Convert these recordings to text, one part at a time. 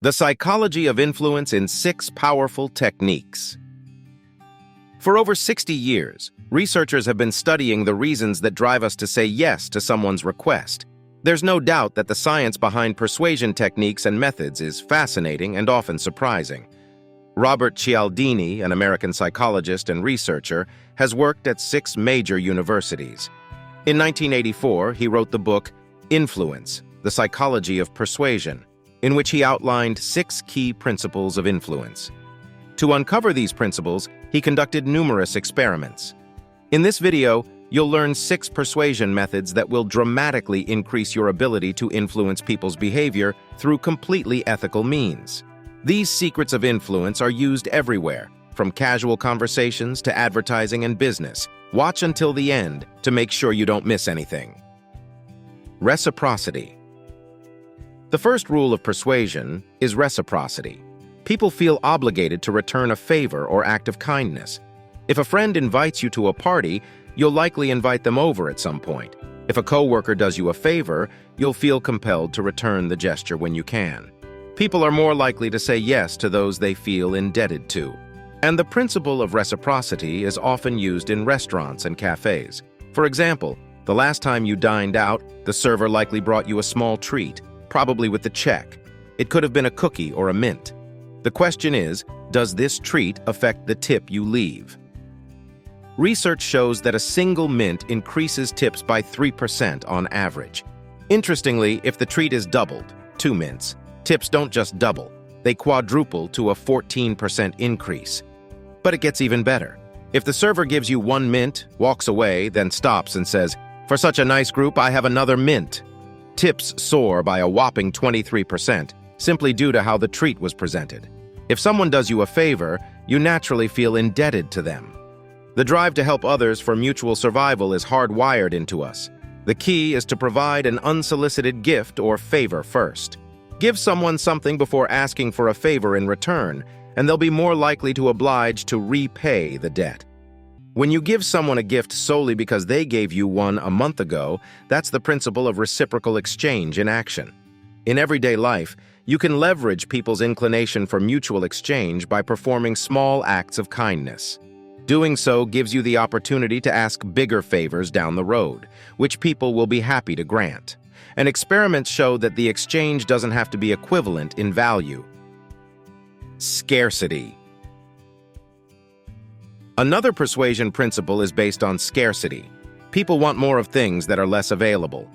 The psychology of influence in 6 powerful techniques. For over 60 years, researchers have been studying the reasons that drive us to say yes to someone's request. There's no doubt that the science behind persuasion techniques and methods is fascinating and often surprising. Robert Cialdini, an American psychologist and researcher, has worked at 6 major universities. In 1984, he wrote the book Influence: The Psychology of Persuasion, in which he outlined 6 key principles of influence. To uncover these principles, he conducted numerous experiments. In this video, you'll learn 6 persuasion methods that will dramatically increase your ability to influence people's behavior through completely ethical means. These secrets of influence are used everywhere, from casual conversations to advertising and business. Watch until the end to make sure you don't miss anything. Reciprocity. The first rule of persuasion is reciprocity. People feel obligated to return a favor or act of kindness. If a friend invites you to a party, you'll likely invite them over at some point. If a coworker does you a favor, you'll feel compelled to return the gesture when you can. People are more likely to say yes to those they feel indebted to. And the principle of reciprocity is often used in restaurants and cafes. For example, the last time you dined out, the server likely brought you a small treat, probably with the check. It could have been a cookie or a mint. The question is, does this treat affect the tip you leave? Research shows that a single mint increases tips by 3% on average. Interestingly, if the treat is doubled, 2 mints, tips don't just double, they quadruple to a 14% increase. But it gets even better. If the server gives you 1 mint, walks away, then stops and says, "For such a nice group, I have another mint," tips soar by a whopping 23%, simply due to how the treat was presented. If someone does you a favor, you naturally feel indebted to them. The drive to help others for mutual survival is hardwired into us. The key is to provide an unsolicited gift or favor first. Give someone something before asking for a favor in return, and they'll be more likely to oblige to repay the debt. When you give someone a gift solely because they gave you one a month ago, that's the principle of reciprocal exchange in action. In everyday life, you can leverage people's inclination for mutual exchange by performing small acts of kindness. Doing so gives you the opportunity to ask bigger favors down the road, which people will be happy to grant. And experiments show that the exchange doesn't have to be equivalent in value. Scarcity. Another persuasion principle is based on scarcity. People want more of things that are less available.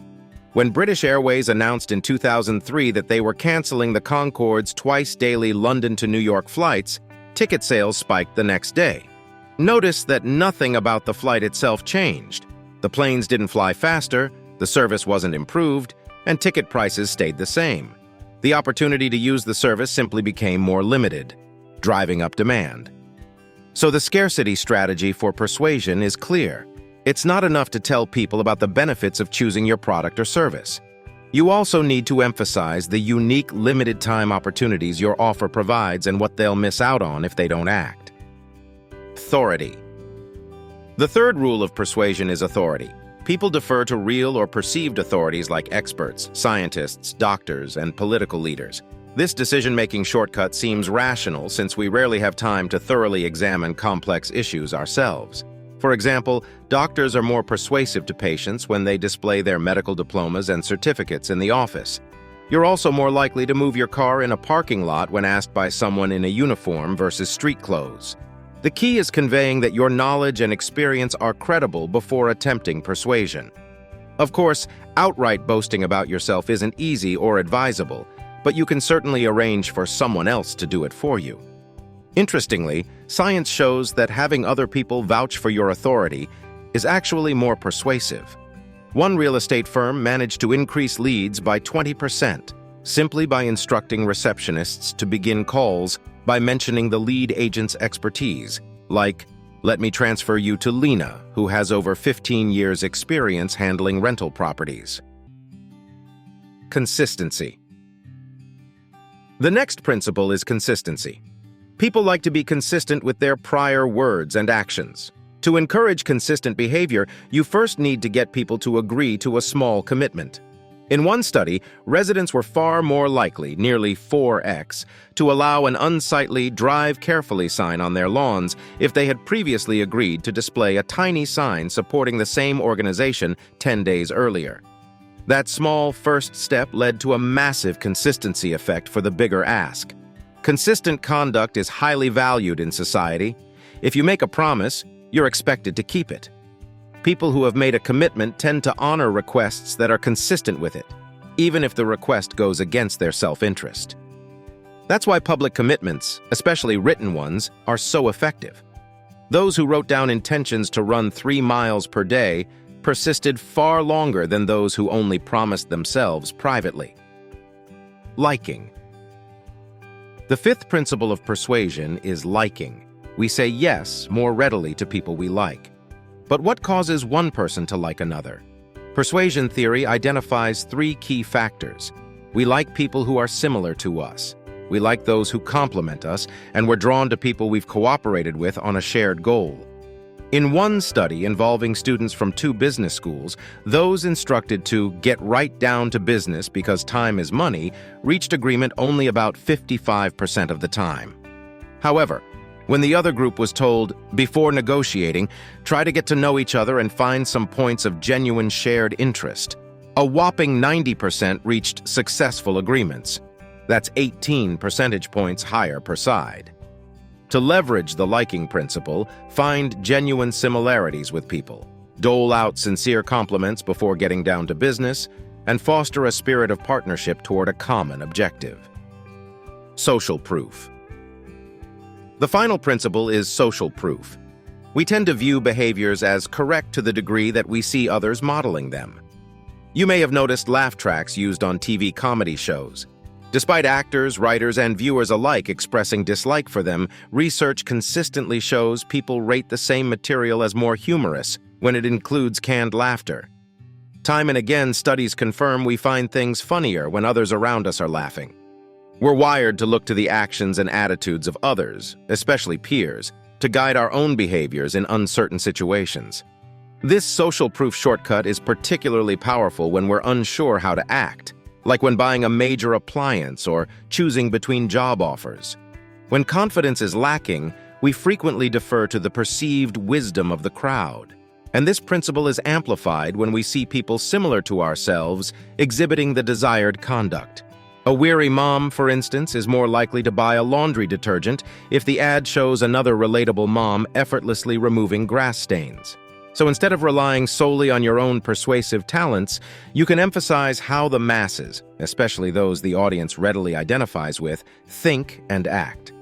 When British Airways announced in 2003 that they were canceling the Concorde's twice-daily London to New York flights, ticket sales spiked the next day. Notice that nothing about the flight itself changed. The planes didn't fly faster, the service wasn't improved, and ticket prices stayed the same. The opportunity to use the service simply became more limited, driving up demand. So the scarcity strategy for persuasion is clear. It's not enough to tell people about the benefits of choosing your product or service. You also need to emphasize the unique limited-time opportunities your offer provides and what they'll miss out on if they don't act. Authority. The third rule of persuasion is authority. People defer to real or perceived authorities like experts, scientists, doctors, and political leaders. This decision-making shortcut seems rational since we rarely have time to thoroughly examine complex issues ourselves. For example, doctors are more persuasive to patients when they display their medical diplomas and certificates in the office. You're also more likely to move your car in a parking lot when asked by someone in a uniform versus street clothes. The key is conveying that your knowledge and experience are credible before attempting persuasion. Of course, outright boasting about yourself isn't easy or advisable, but you can certainly arrange for someone else to do it for you. Interestingly, science shows that having other people vouch for your authority is actually more persuasive. One real estate firm managed to increase leads by 20% simply by instructing receptionists to begin calls by mentioning the lead agent's expertise, like, "Let me transfer you to Lena, who has over 15 years' experience handling rental properties." Consistency. The next principle is consistency. People like to be consistent with their prior words and actions. To encourage consistent behavior, you first need to get people to agree to a small commitment. In one study, residents were far more likely, nearly 4x, to allow an unsightly "Drive carefully" sign on their lawns if they had previously agreed to display a tiny sign supporting the same organization 10 days earlier. That small first step led to a massive consistency effect for the bigger ask. Consistent conduct is highly valued in society. If you make a promise, you're expected to keep it. People who have made a commitment tend to honor requests that are consistent with it, even if the request goes against their self-interest. That's why public commitments, especially written ones, are so effective. Those who wrote down intentions to run 3 miles per day persisted far longer than those who only promised themselves privately. Liking. The fifth principle of persuasion is liking. We say yes more readily to people we like. But what causes one person to like another? Persuasion theory identifies 3 key factors. We like people who are similar to us. We like those who complement us, and we're drawn to people we've cooperated with on a shared goal. In one study involving students from 2 business schools, those instructed to get right down to business because time is money reached agreement only about 55% of the time. However, when the other group was told, before negotiating, try to get to know each other and find some points of genuine shared interest, a whopping 90% reached successful agreements. That's 18 percentage points higher per side. To leverage the liking principle, find genuine similarities with people, dole out sincere compliments before getting down to business, and foster a spirit of partnership toward a common objective. Social proof. The final principle is social proof. We tend to view behaviors as correct to the degree that we see others modeling them. You may have noticed laugh tracks used on TV comedy shows. Despite actors, writers, and viewers alike expressing dislike for them, research consistently shows people rate the same material as more humorous when it includes canned laughter. Time and again, studies confirm we find things funnier when others around us are laughing. We're wired to look to the actions and attitudes of others, especially peers, to guide our own behaviors in uncertain situations. This social proof shortcut is particularly powerful when we're unsure how to act, like when buying a major appliance or choosing between job offers. When confidence is lacking, we frequently defer to the perceived wisdom of the crowd. And this principle is amplified when we see people similar to ourselves exhibiting the desired conduct. A weary mom, for instance, is more likely to buy a laundry detergent if the ad shows another relatable mom effortlessly removing grass stains. So instead of relying solely on your own persuasive talents, you can emphasize how the masses, especially those the audience readily identifies with, think and act.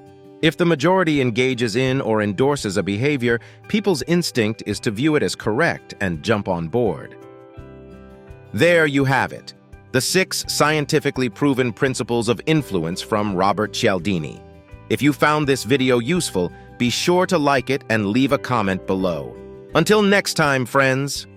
If the majority engages in or endorses a behavior, people's instinct is to view it as correct and jump on board. There you have it. The 6 scientifically proven principles of influence from Robert Cialdini. If you found this video useful, be sure to like it and leave a comment below. Until next time, friends.